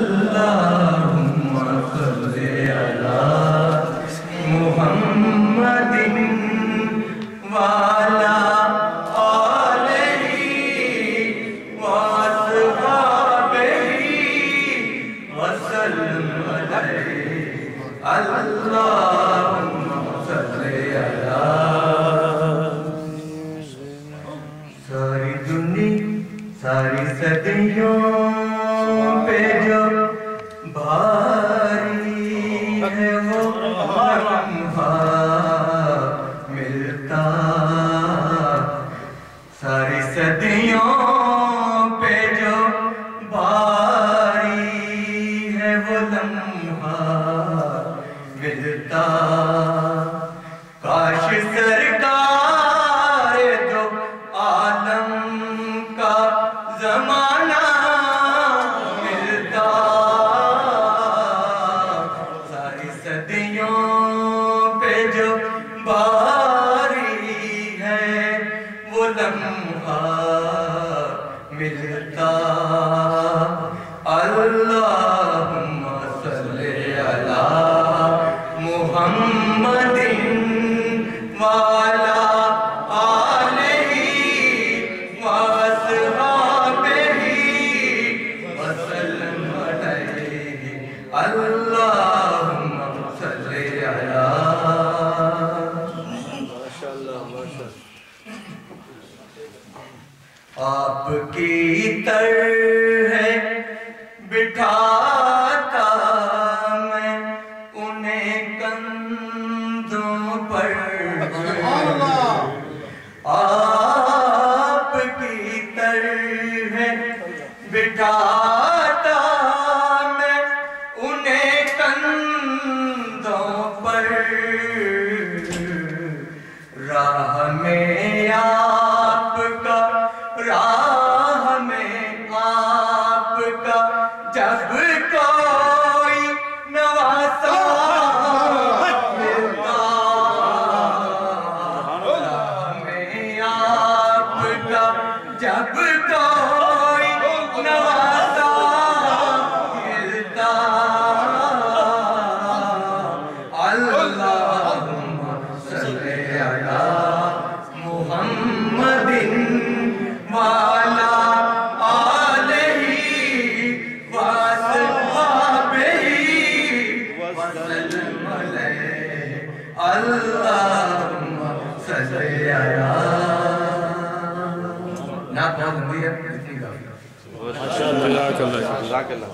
اللہم صلی علی محمد وعلی آلہ واصحابہ وسلم علیہ اللہم صلی علی ساری دنیا ساری صدیوں پہ جو بھاری ہے وہ لمحہ ملتا ساری صدیوں پہ جو بھاری ہے وہ لمحہ ملتا کاش سرکار دو عالم کا زمانہ ملتا ساری صدیوں پہ جو باری ہے وہ لمحہ ملتا اللہم صلی علی محمد وعلی آلہ واصحابہ وسلم علیہ اللہم صلی علی آپ کی طرح بٹھاتا میں انہیں کندھوں پر آپ کی طرح بٹھاتا میں انہیں کندھوں پر راہ میں آپ کا راہ میں آپ کا جب کوئی نواسا ملتا راہ میں آپ کا جب کوئی نواسا ملتا اللہم صلی علی محمد وعلی آلہ واصحابہ وسلم علیہ اللہم صلی علی نا بہت لمبی ہے اتنی کافی ماشاءاللہ